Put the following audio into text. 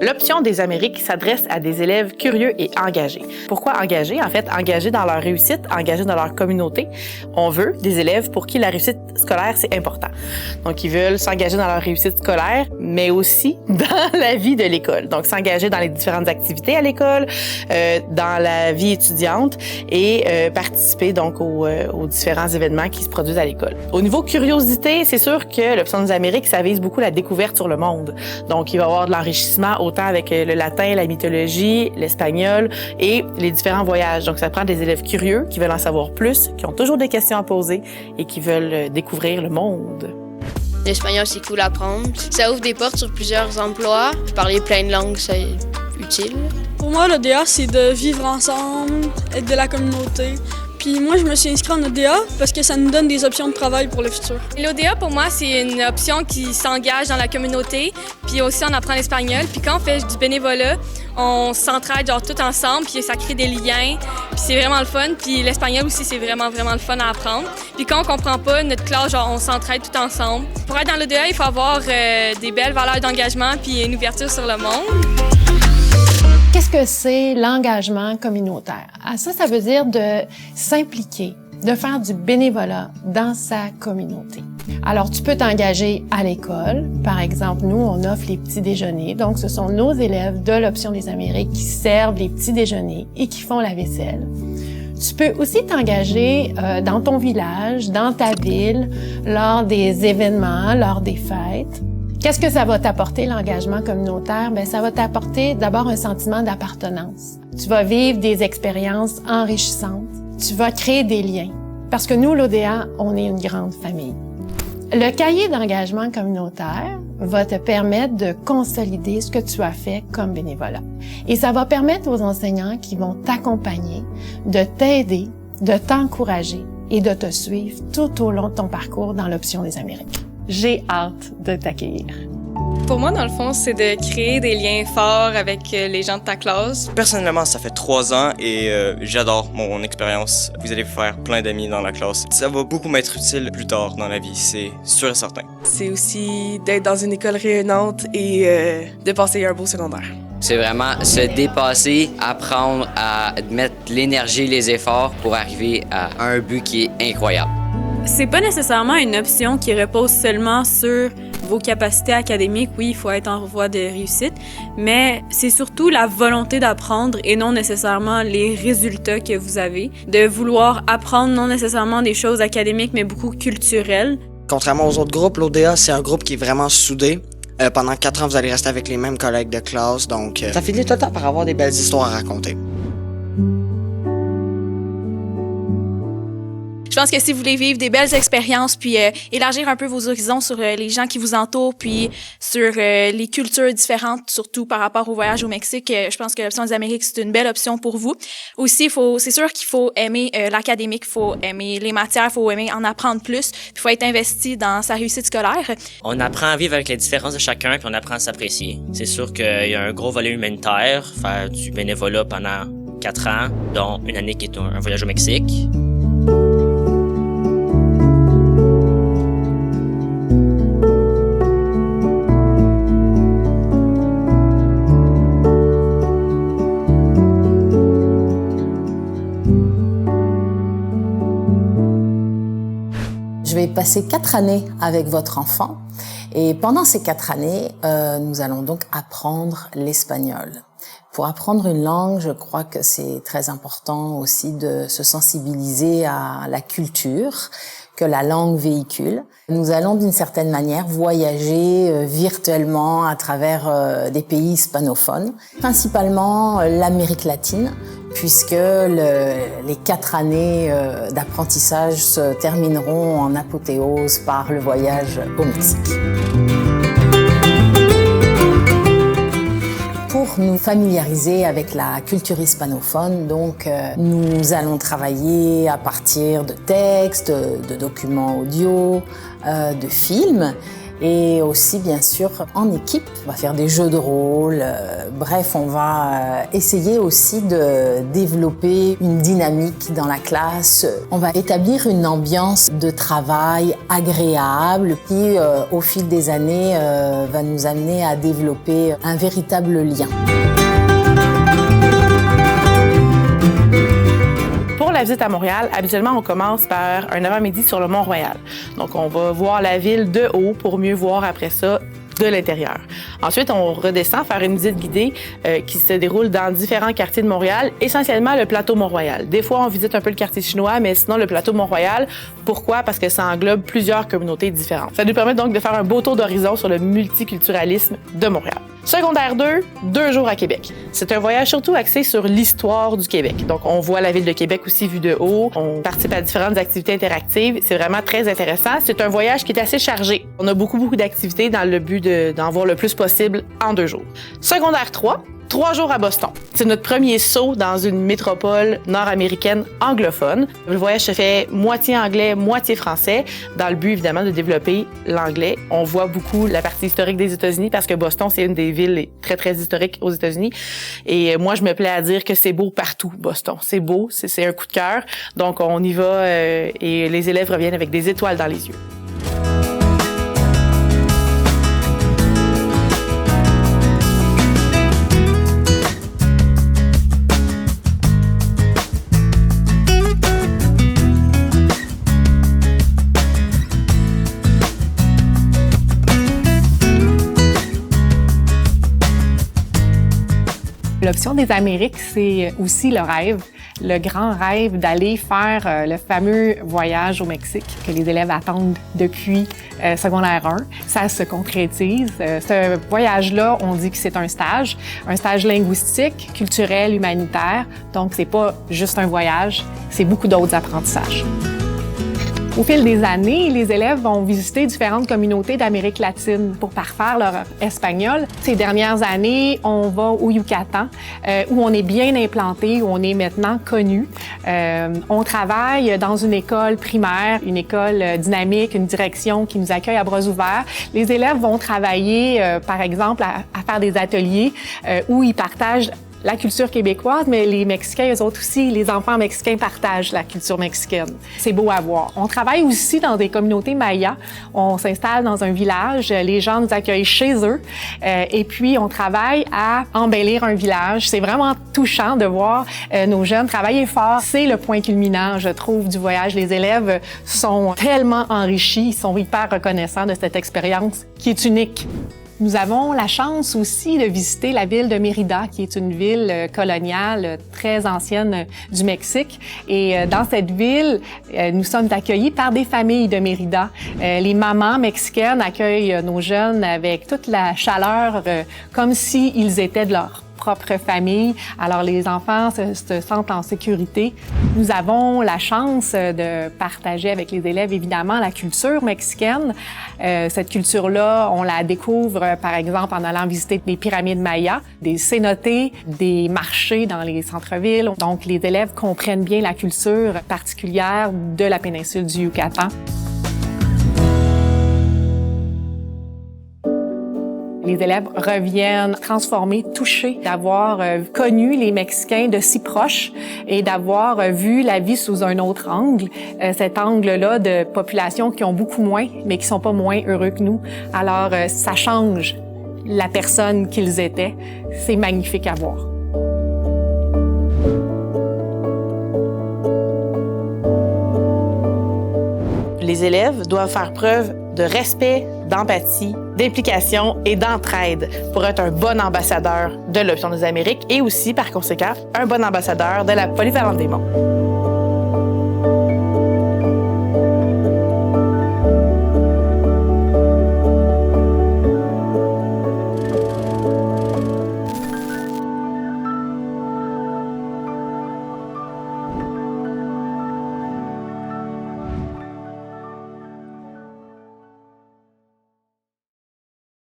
L'option des Amériques s'adresse à des élèves curieux et engagés. Pourquoi engagés? En fait, engagés dans leur réussite, engagés dans leur communauté. On veut des élèves pour qui la réussite scolaire, c'est important. Donc, ils veulent s'engager dans leur réussite scolaire, mais aussi dans la vie de l'école. Donc, s'engager dans les différentes activités à l'école, dans la vie étudiante et participer donc aux différents événements qui se produisent à l'école. Au niveau curiosité, c'est sûr que l'option des Amériques, ça vise beaucoup la découverte sur le monde. Donc, il va y avoir de l'enrichissement autant avec le latin, la mythologie, l'espagnol et les différents voyages. Donc, ça prend des élèves curieux qui veulent en savoir plus, qui ont toujours des questions à poser et qui veulent découvrir le monde. L'espagnol, c'est cool à apprendre. Ça ouvre des portes sur plusieurs emplois. Parler plein de langues, c'est utile. Pour moi, l'ODA, c'est de vivre ensemble, être de la communauté. Puis moi, je me suis inscrite en ODA parce que ça nous donne des options de travail pour le futur. L'ODA, pour moi, c'est une option qui s'engage dans la communauté. Puis aussi, on apprend l'espagnol. Puis quand on fait du bénévolat, on s'entraide genre tout ensemble. Puis ça crée des liens. Puis c'est vraiment le fun. Puis l'espagnol aussi, c'est vraiment le fun à apprendre. Puis quand on comprend pas notre classe, genre on s'entraide tout ensemble. Pour être dans l'ODA, il faut avoir des belles valeurs d'engagement puis une ouverture sur le monde. Qu'est-ce que c'est l'engagement communautaire? Ça veut dire de s'impliquer, de faire du bénévolat dans sa communauté. Alors, tu peux t'engager à l'école. Par exemple, nous, on offre les petits déjeuners. Donc, ce sont nos élèves de l'Option des Amériques qui servent les petits déjeuners et qui font la vaisselle. Tu peux aussi t'engager dans ton village, dans ta ville, lors des événements, lors des fêtes. Qu'est-ce que ça va t'apporter, l'engagement communautaire? Bien, ça va t'apporter d'abord un sentiment d'appartenance. Tu vas vivre des expériences enrichissantes. Tu vas créer des liens. Parce que nous, l'ODA, on est une grande famille. Le cahier d'engagement communautaire va te permettre de consolider ce que tu as fait comme bénévolat. Et ça va permettre aux enseignants qui vont t'accompagner, de t'aider, de t'encourager et de te suivre tout au long de ton parcours dans l'Option des Amériques. J'ai hâte de t'accueillir. Pour moi, dans le fond, c'est de créer des liens forts avec les gens de ta classe. Personnellement, ça fait 3 ans et j'adore mon expérience. Vous allez faire plein d'amis dans la classe. Ça va beaucoup m'être utile plus tard dans la vie, c'est sûr et certain. C'est aussi d'être dans une école rayonnante et de passer un beau secondaire. C'est vraiment se dépasser, apprendre à mettre l'énergie, les efforts pour arriver à un but qui est incroyable. C'est pas nécessairement une option qui repose seulement sur vos capacités académiques. Oui, il faut être en voie de réussite, mais c'est surtout la volonté d'apprendre et non nécessairement les résultats que vous avez. De vouloir apprendre non nécessairement des choses académiques, mais beaucoup culturelles. Contrairement aux autres groupes, l'ODA, c'est un groupe qui est vraiment soudé. Pendant 4 ans, vous allez rester avec les mêmes collègues de classe, donc ça finit tout le temps par avoir des belles histoires à raconter. Je pense que si vous voulez vivre des belles expériences, puis élargir un peu vos horizons sur les gens qui vous entourent, puis sur les cultures différentes, surtout par rapport au voyage au Mexique, je pense que l'Option des Amériques, c'est une belle option pour vous. Aussi, c'est sûr qu'il faut aimer l'académique, il faut aimer les matières, il faut aimer en apprendre plus, puis il faut être investi dans sa réussite scolaire. On apprend à vivre avec les différences de chacun, puis on apprend à s'apprécier. C'est sûr qu'il y a un gros volet humanitaire, faire du bénévolat pendant 4 ans, dont une année qui est un voyage au Mexique. Je vais passer 4 années avec votre enfant et pendant ces 4 années, nous allons donc apprendre l'espagnol. Pour apprendre une langue, je crois que c'est très important aussi de se sensibiliser à la culture que la langue véhicule. Nous allons d'une certaine manière voyager virtuellement à travers des pays hispanophones, principalement l'Amérique latine, puisque les 4 années d'apprentissage se termineront en apothéose par le voyage au Mexique. Pour nous familiariser avec la culture hispanophone, donc nous allons travailler à partir de textes, de documents audio, de films. Et aussi, bien sûr, en équipe, on va faire des jeux de rôle. Bref, on va essayer aussi de développer une dynamique dans la classe. On va établir une ambiance de travail agréable qui, au fil des années, va nous amener à développer un véritable lien. Pour la visite à Montréal, habituellement, on commence par un avant-midi sur le Mont-Royal. Donc, on va voir la ville de haut pour mieux voir après ça de l'intérieur. Ensuite, on redescend faire une visite guidée qui se déroule dans différents quartiers de Montréal, essentiellement le plateau Mont-Royal. Des fois, on visite un peu le quartier chinois, mais sinon, le plateau Mont-Royal, pourquoi? Parce que ça englobe plusieurs communautés différentes. Ça nous permet donc de faire un beau tour d'horizon sur le multiculturalisme de Montréal. Secondaire 2, 2 jours à Québec. C'est un voyage surtout axé sur l'histoire du Québec. Donc, on voit la ville de Québec aussi vue de haut. On participe à différentes activités interactives. C'est vraiment très intéressant. C'est un voyage qui est assez chargé. On a beaucoup d'activités dans le but d'en voir le plus possible en 2 jours. Secondaire 3, 3 jours à Boston. C'est notre premier saut dans une métropole nord-américaine anglophone. Le voyage se fait moitié anglais, moitié français, dans le but évidemment de développer l'anglais. On voit beaucoup la partie historique des États-Unis parce que Boston, c'est une des villes très, très historiques aux États-Unis. Et moi, je me plais à dire que c'est beau partout, Boston. C'est beau, c'est un coup de cœur. Donc, on y va et les élèves reviennent avec des étoiles dans les yeux. L'option des Amériques, c'est aussi le rêve, le grand rêve d'aller faire le fameux voyage au Mexique que les élèves attendent depuis secondaire 1. Ça se concrétise. Ce voyage-là, on dit que c'est un stage linguistique, culturel, humanitaire. Donc, c'est pas juste un voyage, c'est beaucoup d'autres apprentissages. Au fil des années, les élèves vont visiter différentes communautés d'Amérique latine pour parfaire leur espagnol. Ces dernières années, on va au Yucatan, où on est bien implanté, où on est maintenant connu. On travaille dans une école primaire, une école dynamique, une direction qui nous accueille à bras ouverts. Les élèves vont travailler, par exemple, à faire des ateliers où ils partagent la culture québécoise, mais les Mexicains, eux autres aussi, les enfants mexicains partagent la culture mexicaine. C'est beau à voir. On travaille aussi dans des communautés mayas. On s'installe dans un village, les gens nous accueillent chez eux, et puis on travaille à embellir un village. C'est vraiment touchant de voir nos jeunes travailler fort. C'est le point culminant, je trouve, du voyage. Les élèves sont tellement enrichis, ils sont hyper reconnaissants de cette expérience qui est unique. Nous avons la chance aussi de visiter la ville de Mérida, qui est une ville coloniale très ancienne du Mexique. Et dans cette ville, nous sommes accueillis par des familles de Mérida. Les mamans mexicaines accueillent nos jeunes avec toute la chaleur, comme s'ils étaient de leur propre famille. Alors, les enfants se sentent en sécurité. Nous avons la chance de partager avec les élèves, évidemment, la culture mexicaine. Cette culture-là, on la découvre, par exemple, en allant visiter des pyramides mayas, des cénotés, des marchés dans les centres-villes. Donc, les élèves comprennent bien la culture particulière de la péninsule du Yucatan. Les élèves reviennent transformés, touchés d'avoir connu les Mexicains de si proche et d'avoir vu la vie sous un autre angle, cet angle-là de populations qui ont beaucoup moins, mais qui sont pas moins heureux que nous. Alors, ça change la personne qu'ils étaient. C'est magnifique à voir. Les élèves doivent faire preuve de respect, d'empathie, d'implication et d'entraide pour être un bon ambassadeur de l'Option des Amériques et aussi, par conséquent, un bon ambassadeur de la Polyvalente des Monts.